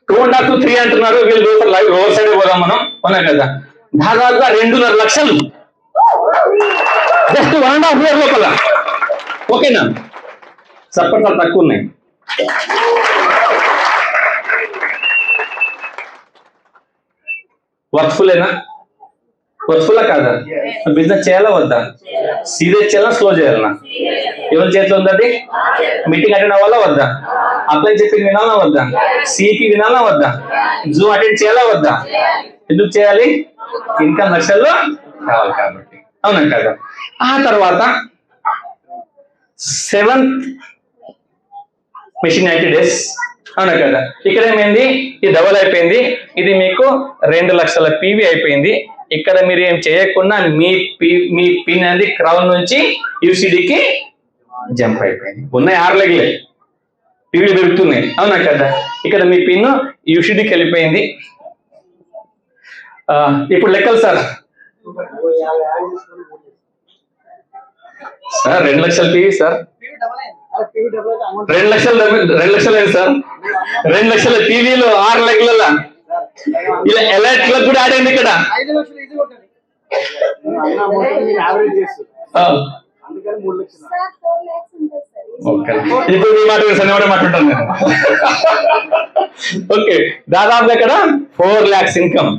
2.5 to 3 అంటున్నారు. వీళ్ళు లైవ్ రోడ్ సైడ్ పోదాం మనం, అవునా కదా? దాదాపుగా 2.5 లక్షలు జస్ట్ 1.5 year లోపల. ఓకేనా? సపోర్ట్ తక్కువ ఉన్నాయి. వర్క్ఫుల్లేనా? వర్క్ఫుల్లా కాదా? బిజినెస్ చేయాలా వద్దా? సీరియస్ చేయాలా, స్లో చేయాలన్నా? ఎవరి చేతిలో ఉంది అది? మీటింగ్ అటెండ్ అవ్వాలా వద్దా? అప్లై చెప్పింది వినాలా వద్దా? సిపి వినాలా వద్దా? జూమ్ అటెండ్ చేయాలా వద్దా? ఎందుకు చేయాలి? ఇన్కమ్ లక్షల్లో కావాలి కాబట్టి, అవునా కదా? ఆ తర్వాత 7th మెషిన్ 90 days, అవునా కదా? ఇక్కడ ఏమైంది? ఇది డబల్ అయిపోయింది. ఇది మీకు 2 లక్షల PV అయిపోయింది. ఇక్కడ మీరు ఏం చేయకుండా మీ పిన్ అనేది క్రౌన్ నుంచి యూసిడికి జంప్ అయిపోయింది. ఉన్నాయి 6 లెగ్లే, PV దొరుకుతున్నాయి, అవునా కదా? ఇక్కడ మీ పిన్ యూసిడికి వెళ్ళిపోయింది. ఇప్పుడు లెక్కలు సార్. 2 లక్షల PV సార్. 2 లక్షలు అయింది సార్. 2 లక్షల PVలో 6 లెగ్లలో ఇలా ఎలర్ట్ క్లబ్ కూడా ఆడింది ఇక్కడ. ఇప్పుడు మీ మాట మాట్లాడతాను నేను. ఓకే, దాదాపు ఇక్కడ 4 lakhs ఇన్కమ్.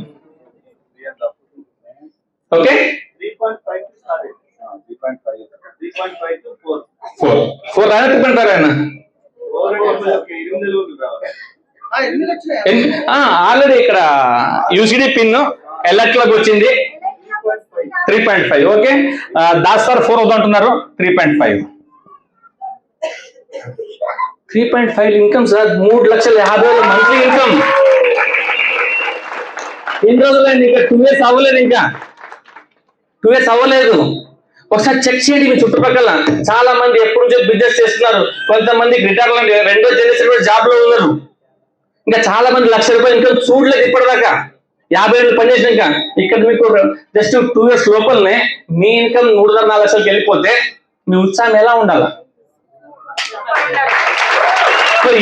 ఓకే, 4 ఆయన 3.5 ఆయన ఆల్రెడీ ఇక్కడ యూసిడి పిన్ ఎలర్ట్ క్లబ్ వచ్చింది 3.5. Okay, Das sir 4 అవుతుంటున్నారు. 3.5 income sir. 3,50,000 monthly income. ఎన్ని రోజులైంది? ఇంకా 2 years అవ్వలేదు. ఇంకా 2 years అవ్వలేదు. ఒకసారి చెక్ చేయండి మీ చుట్టుపక్కల. చాలా మంది ఎప్పటి నుంచో బిజినెస్ చేస్తున్నారు. కొంతమంది రిటైర్ 2వ జనరేషన్ కూడా జాబ్ లో ఉన్నారు. ఇంకా చాలా మంది 1,00,000 రూపాయలు ఇన్కమ్ చూడలేదు ఇప్పటిదాకా. 50 ఏళ్ళు పనిచేసినాక ఇక్కడ మీకు జస్ట్ 2 years లోపలనే మీ ఇన్కమ్ 3.5 లక్షలకి వెళ్ళిపోతే మీ ఉత్సాహం ఎలా ఉండాలా?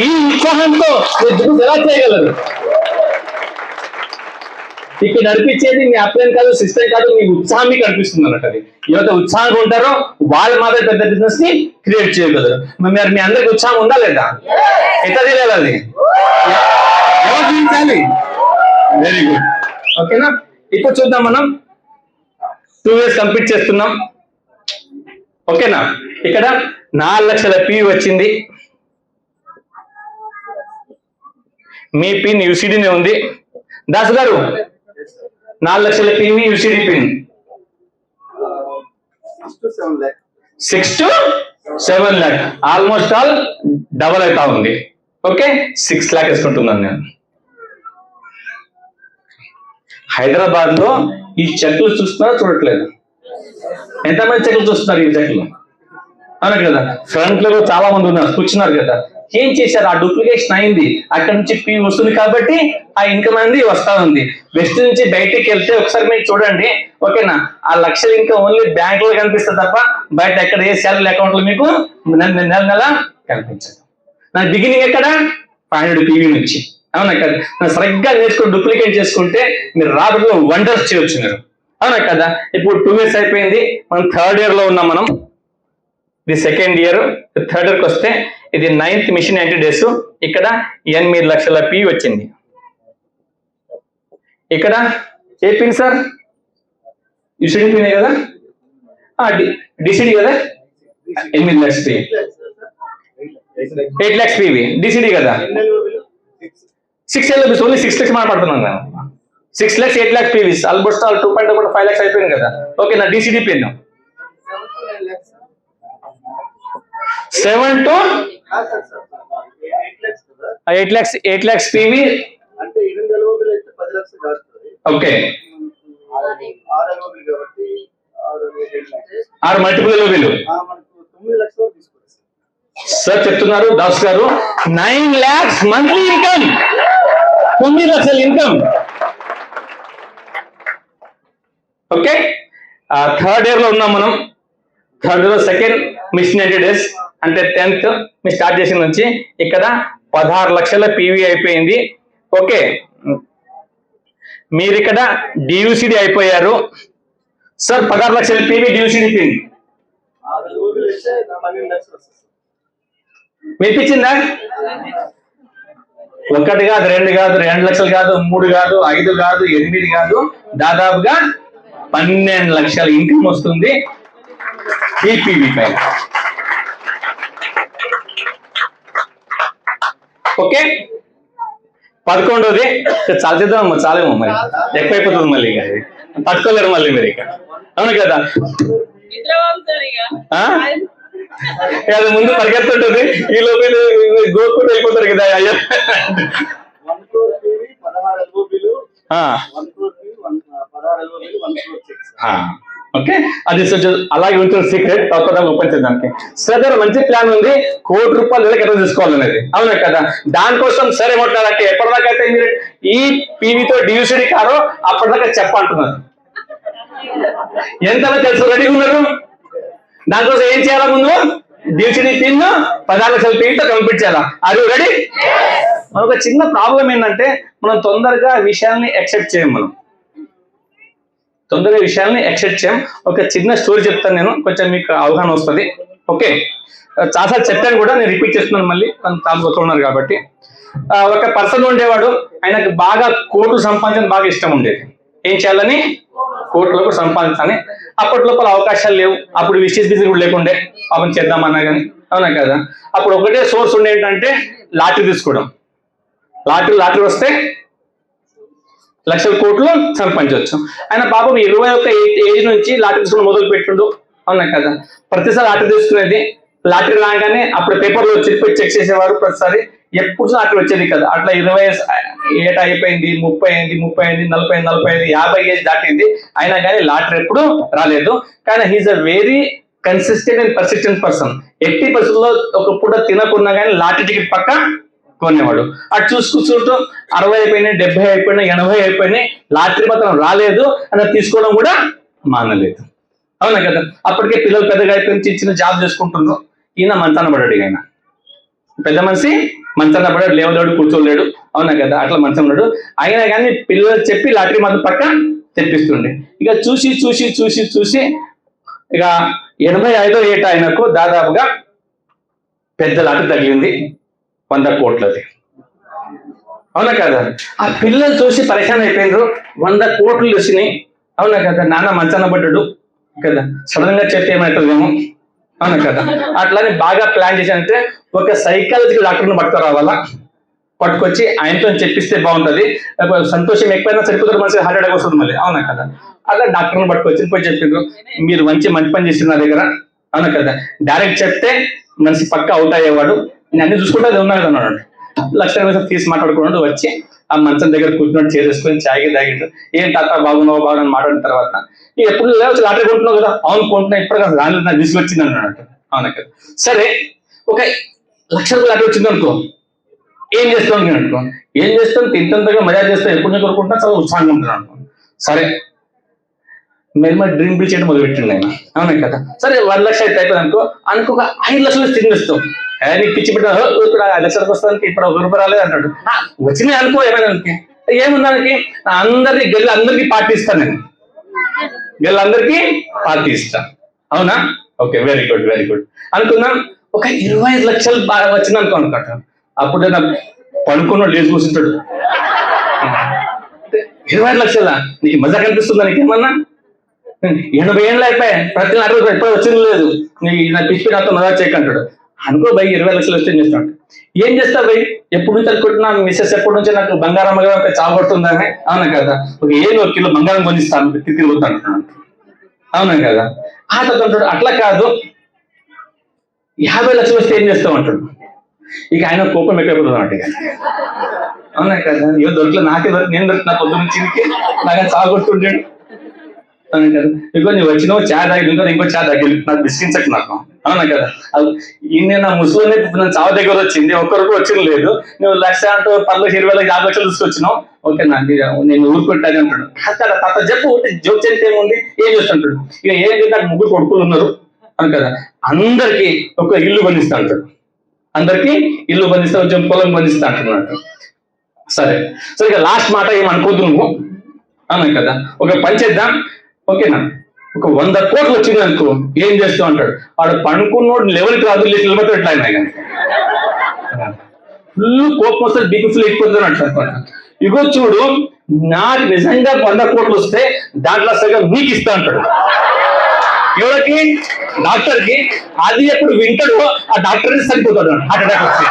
ఈ ఉత్సాహంతో మీరు ఎలా చేయగలరు? ఇక్కడ నడిపించేది మీ అప్లైన్ కాదు, సిస్టమ్ కాదు, మీ ఉత్సాహం మీకు కనిపిస్తుంది అన్నట్టు. అది ఎవరైతే ఉత్సాహంగా ఉంటారో వాళ్ళు మాత్రం పెద్ద బిజినెస్ ని క్రియేట్ చేయగలరు. మరి మీ అందరికి ఉత్సాహం ఉందా లేదా? ఎట్లా తెలియాలి? అది ఎవరు చూపించాలి? Very good. ఓకేనా? ఇప్పుడు చూద్దాం మనం 2 years కంప్లీట్ చేస్తున్నాం. ఓకేనా? ఇక్కడ 4 లక్షల PV వచ్చింది. మీ పిన్ యూసిడినే ఉంది. దాస్ గారు 4 లక్షల PV UCD pin 6 to 7 lakh almost all double అవుతా ఉంది. ఓకే, 6 lakh వేసుకుంటున్నాను నేను. హైదరాబాద్ లో ఈ చెట్లు చూస్తున్నారా చూడట్లేదు? ఎంతమంది చెట్లు చూస్తున్నారు? ఈ చెట్లు, అవును కదా? ఫ్రంట్ లో చాలా మంది ఉన్నారు, కూర్చున్నారు కదా. ఏం చేశారు? ఆ డూప్లికేషన్ అయింది, అక్కడ నుంచి పీ వస్తుంది కాబట్టి ఆ ఇన్కమ్ అనేది వస్తా ఉంది. వెస్ట్ నుంచి బయటికి వెళ్తే ఒకసారి మీరు చూడండి, ఓకేనా, ఆ లక్షలు ఇంకా ఓన్లీ బ్యాంక్ లో కనిపిస్తుంది తప్ప బయట ఎక్కడ ఏ శాలరీ అకౌంట్ లో మీకు నెల నెల కనిపించదు. నా బిగినింగ్ ఎక్కడ? 500 పీవీ నుంచి. అవునా కదా? సరిగ్గా నేర్చుకుని డూప్లికేట్ చేసుకుంటే మీరు రాబడిలో వండర్స్ చేయొచ్చు మీరు. అవునా కదా? ఇప్పుడు 2 years అయిపోయింది, మనం 3rd year లో ఉన్నాం. మనం ఇది 2nd year, 3rd yearకి వస్తే ఇది 9th మిషన్ 90 days. ఇక్కడ 8 లక్షల పీ వచ్చింది. ఇక్కడ ఏ పిన్ సార్? యూసిడి పిన్ కదా, డిసిడి కదా, 8 lakhs P, 8 lakhs PV DCD కదా. 6 LOBs ఓన్లీ 6 lakhs మాట్లాడుతున్నాను నేను. 6 lakhs 8 lakhs PVs almost 2.5 lakhs అయిపోయింది కదా. ఓకే, నా డిసిడి పిన్ 7 to 8 lakhs PV. Okay, 6 multiple LOBలు సార్ చెప్తున్నారు దాస్ గారు. 9 lakhs మంత్లీ ఇన్కమ్, 9 లక్షల ఇన్కమ్. ఓకే, 3rd year లో ఉన్నాం మనం. 3rd year 2nd machine 90 days అంటే 10th మీ స్టార్ట్ చేసిన నుంచి ఇక్కడ 16 లక్షల పీవీ అయిపోయింది. ఓకే, మీరు ఇక్కడ డియూసిడి అయిపోయారు సార్. 16 లక్షల పీవీ డియూసిడి పిన్ వినిపించిందా? 1 కాదు, 2 కాదు, 2 లక్షలు కాదు, 3 కాదు, 5 కాదు, 8 కాదు, దాదాపుగా 12 లక్షల ఇన్కమ్ వస్తుంది ఈ పీవీ పైన. ఓకే, 11వది చాలా చేద్దామమ్మా, చాలేమో మరి ఎక్కువైపోతుంది మళ్ళీ, ఇక పట్టుకోలేరు మళ్ళీ మీరు ఇక. అవును కదా? అది ముందు పరిగెత్తుంటది, ఈ లోపల గోకుడు వెళ్ళిపోతారు కదా. అయ్యా ఓకే, అది అలాగే ఉంటుంది సీక్రెట్. తప్పకుండా ఓపెన్ చేయడానికి సార్ మంచి ప్లాన్ ఉంది, ₹1 కోటి ఎట్లా తీసుకోవాలనేది. అవునా కదా? దానికోసం సరే ఏమంటున్నారంటే ఎప్పటిదాకా అయితే మీరు ఈ పీవీతో డియూసిడి కారో అప్పటిదాకా చెప్పంటున్నారు. ఎంతలో తెలుసు రెడీ ఉన్నారు? దానికోసం ఏం చేయాలా? ముందు డియూసిడి పిన్ 16 లక్షల పిన్తో కంప్లీట్ చేయాలా? Are you ready? మనకు ఒక చిన్న ప్రాబ్లం ఏంటంటే మనం తొందరగా విషయాల్ని యాక్సెప్ట్ చేయం. మనం తొందరగా విషయాల్ని యాక్సెప్ట్ చేయం. ఒక చిన్న స్టోరీ చెప్తాను నేను, కొంచెం మీకు అవగాహన వస్తుంది. ఓకే, చాలాసార్లు చెప్పాను కూడా, నేను రిపీట్ చేస్తున్నాను మళ్ళీ, తాము ఉన్నారు కాబట్టి. ఒక పర్సన్ ఉండేవాడు, ఆయనకు బాగా కోట్లు సంపాదించడం బాగా ఇష్టం ఉండేది. ఏం చేయాలని? కోట్లకు సంపాదించాలని. అప్పటి లోపల అవకాశాలు లేవు, అప్పుడు విషెస్ బిజినెస్ కూడా లేకుండే, పాపం చేద్దామన్నా కానీ. అవునా కదా? అప్పుడు ఒకటే సోర్స్ ఉండే ఏంటంటే లాటరీ తీసుకోవడం. లాటరీ వస్తే లక్షల కోట్లు సంపాదించవచ్చు. ఆయన పాపం 21 ఏజ్ నుంచి లాటరీ తీసుకోవడం మొదలు పెట్టిండు. అవునా కదా? ప్రతిసారి లాటరీ తీసుకునేది, లాటరీ రాగానే అప్పుడు పేపర్లో చెప్పి చెక్ చేసేవారు ప్రతిసారి. ఎప్పుడు లాటరీ వచ్చేది కదా. అట్లా 20 ఏట అయిపోయింది, 30 అయింది, 40 అయింది, 50 ఏజ్ దాటింది, అయినా కానీ లాటరీ ఎప్పుడు రాలేదు. కానీ he is a very consistent and persistent person. 80% ఒక పూట తినకున్నా కానీ లాటరీ టికెట్ పక్క కొనేవాడు. అటు చూసుకుంటూ 60 అయిపోయినాయి, 70 అయిపోయినాయి, 80 అయిపోయినాయి, లాటరీ మాత్రం రాలేదు అని తీసుకోవడం కూడా మానలేదు. అవునా కదా? అప్పటికే పిల్లలు పెద్దగా అయిపోయి చిన్న జాబ్ చేసుకుంటున్నారు. ఈయన మంచాన పడ్డాడు. ఆయన పెద్ద మనిషి మంచాన పడ్డాడు, లేవలేడు, కూర్చోలేడు. అవునా కదా? అట్లా మంచం ఉన్నాడు. అయినా కానీ పిల్లలు చెప్పి లాటరీ మాత్రం పక్క తెప్పిస్తుండే. ఇక చూసి చూసి చూసి చూసి ఇక 85వ ఏట ఆయనకు దాదాపుగా పెద్ద లాటరీ తగిలింది, 100 కోట్లది. అవునా కదా? ఆ పిల్లలు చూసి పరేషాన్ అయిపోయినారు. 100 కోట్లు వచ్చినాయి. అవునా కదా? నాన్న మంచాన పడ్డాడు కదా, సడన్ గా చెప్తే ఏమవుతుందేమో. అవునా కదా? అట్లానే బాగా ప్లాన్ చేశానంటే ఒక సైకాలజికల్ డాక్టర్ని పట్టుకురావాలా, పట్టుకొచ్చి ఆయనతో చెప్పిస్తే బాగుంటది. సంతోషం ఎక్కువైనా సరిపోతారు, మనసుకి హార్ట్ అటాక్ వస్తుంది మళ్ళీ. అవునా కదా? అట్లా డాక్టర్ని పట్టుకొచ్చి పోయి చెప్పిండ్రు, మీరు మంచి పని చేసిన నా దగ్గర. అవునా కదా? డైరెక్ట్ చెప్తే మనిషి పక్క అవుట్ అయ్యేవాడు, నేను అన్ని చూసుకుంటే అది ఉన్నాడు అన్నాడు. లక్ష తీసి మాట్లాడుకున్నాడు. వచ్చి ఆ మంచం దగ్గర కూర్చున్నాడు, చేసేసుకొని చాయ్ తాగిండు. ఏం తాత బాగున్నావు బాగా అని మాట్లాడిన తర్వాత, ఎప్పుడు లేవచ్చు లాటరీ కొంటున్నావు కదా? అవును కొంటున్నా, ఇప్పుడు కదా దాని నాకు తీసుకొచ్చింది అన్నాడు. అవునా కదా? సరే, ఒక లక్ష రూపాయలు అటు వచ్చింది అనుకో, ఏం చేస్తాం నేను అనుకో, ఏం చేస్తాం తింతంతగా మజా చేస్తాం, ఎప్పుడు నేను కోరుకుంటా చాలా ఉత్సాహంగా ఉంటాను అనుకో. సరే మేము డ్రీమ్ బిల్ చేయడం మొదలుపెట్టిండు ఆయన, అవునా కదా. సరే 1,00,000 అయితే అయిపోయింది అనుకో, అనుకోక 5 లక్షలు తినేస్తాం. నీకు పిచ్చి పెట్టా ఇప్పుడు 5 లక్షలకు వస్తానికి ఇప్పుడు 1 రూపాయి రాలేదు అంటాడు. వచ్చినాయి అనుకో, ఏమైనా ఏముందానికి అందరినీ గెల్లి అందరికీ పార్టీ ఇస్తాను నేను, గెల్లి అందరికీ పార్టీ ఇస్తా, అవునా. Okay, very good very good అనుకుందాం. ఒక 25 లక్షలు వచ్చింది అనుకో అనుకుంటా. అప్పుడు నా పడుకున్నాడు లేచి కూర్చుంటాడు. 25 లక్షల నీకు మజా కనిపిస్తుందా నీకేమన్నా? 80 ఏళ్ళు అయిపోయాయి, ప్రతి 60 ఎప్పుడు వచ్చింది లేదు, నా పిచ్చి నాతో మజా చేయకంటాడు అనుకో. భయ్ 20 లక్షలు వస్తే ఏం చేస్తాడు? ఏం చేస్తా భయ్, ఎప్పుడు నుంచి అనుకుంటున్నా మిస్సెస్ ఎప్పటి నుంచి నాకు బంగారం ఒక చావు కొడుతుందని, అవునా కదా. ఒక 1 కిలో బంగారం కొనిస్తాను తిరుగుతాను, అవునా కదా. ఆ తర్వాత అట్లా కాదు 50 లక్షలు వస్తే ఏం చేస్తాం అంటాడు. ఇక ఆయన కోపం ఎక్కువైపోతుంది అన్నట్టు, అవునా కదా. ఏదో దొరకలేదు, నాకే దొరికి నేను దొరికి నా పొద్దు నుంచి నాకు చావు కొడుతుంటాడు, అవునా కదా. ఇంకో నువ్వు వచ్చినావు చా తాగి ఇంకా ఇంకో చా తగ్గి నాకు బిస్కించకు నాకు, అవునా కదా. నేను నా ముసలినే నా చావు దగ్గర వచ్చింది, ఒక్కరికి వచ్చింది లేదు. నువ్వు 1,00,000 అంటూ 10 లక్షలు 20 లక్షలు 50 లక్షలు తీసుకొచ్చినావు, ఓకే నాకు నేను ఊరుకుంటాను అంటాడు. కదా తాత చెప్పు జోక్ చేస్తే ఏముంది, ఏం చేస్తుంటాడు. ఇక ఏం చేస్తే నాకు 3 కొడుకులు ఉన్నారు, అవును కదా. అందరికి ఒక ఇల్లు కొనిస్తా అంటాడు, అందరికి ఇల్లు కొనిస్తా, కొంచెం పొలం కొనిస్తా అంటున్నాడు. సరే సరే ఇక లాస్ట్ మాట ఏమనుకోద్దు నువ్వు, అవునా కదా. ఒక పని చేద్దాం, ఓకేనా. ఒక 100 కోట్లు వచ్చింది అనుకో, ఏం చేస్తావు అంటాడు. వాడు పనుకున్నోడు లెవెల్కి రాదు, నిలబడి ఎట్లా అయినా కానీ ఫుల్ కోపం వస్తే బీపీ ఫుల్ ఎక్కుతుంది అంటారు. ఇగో చూడు, నాకు నిజంగా 100 కోట్లు వస్తే దాంట్లో సగం నీకు ఇస్తా అంటాడు. ఎవరికి? డాక్టర్కి. అది ఎప్పుడు వింటాడో ఆ డాక్టర్ సరిపోతాడు హార్ట్ అటాక్ వచ్చి.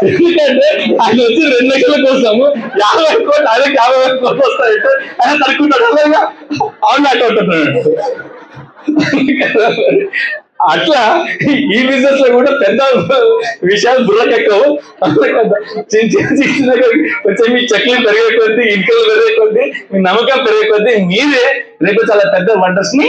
ఎందుకంటే ఆయన వచ్చి 2 లక్షల కోసము 50 కోట్లు, అదే 50 కోట్లు వస్తాయంటే ఆయన తడుకుంటాడు, అలాగా అవును అట్లా ఉంటున్నాడు. అట్లా ఈ బిజినెస్ లో కూడా పెద్ద విషయాలు బుర్రకెక్కవు, చిన్న కొంచెం మీ చెక్లు పెరిగే కొద్దీ, ఇన్కమ్ పెరిగే కొద్దీ, మీ నమ్మకం పెరిగే కొద్దీ మీరే రేపు చాలా పెద్ద వండర్స్ ని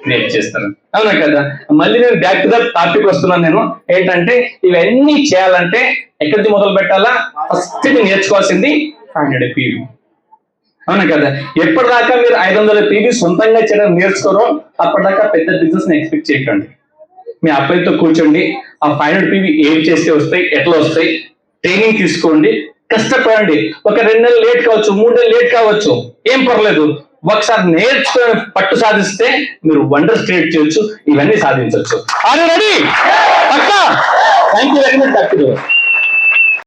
క్రియేట్ చేస్తాను, అవునా కదా. మళ్ళీ నేను బ్యాక్ టు ద టాపిక్ వస్తున్నాను. నేను ఏంటంటే ఇవన్నీ చేయాలంటే ఎక్కడి నుంచి మొదలు పెట్టాలా? ఫస్ట్ నేర్చుకోవాల్సింది 500 PV, అవునా కదా. ఎప్పటిదాకా మీరు 500 PV సొంతంగా చేయడం నేర్చుకోరో అప్పటిదాకా పెద్ద బిజినెస్ ని ఎక్స్పెక్ట్ చేయకండి. మీ అబ్బాయితో కూర్చోండి, ఆ 500 PV ఏం చేస్తే వస్తాయి, ఎట్లా వస్తాయి, ట్రైనింగ్ తీసుకోండి, కష్టపడండి. ఒక 2 నెలలు లేట్ కావచ్చు, 3 నెలలు లేట్ కావచ్చు, ఏం పర్లేదు. ఒకసారి నేర్చుకుని పట్టు సాధిస్తే మీరు వండర్స్ క్రియేట్ చేయొచ్చు, ఇవన్నీ సాధించవచ్చు. రెడీ? పక్కా? Thank you very much doctor.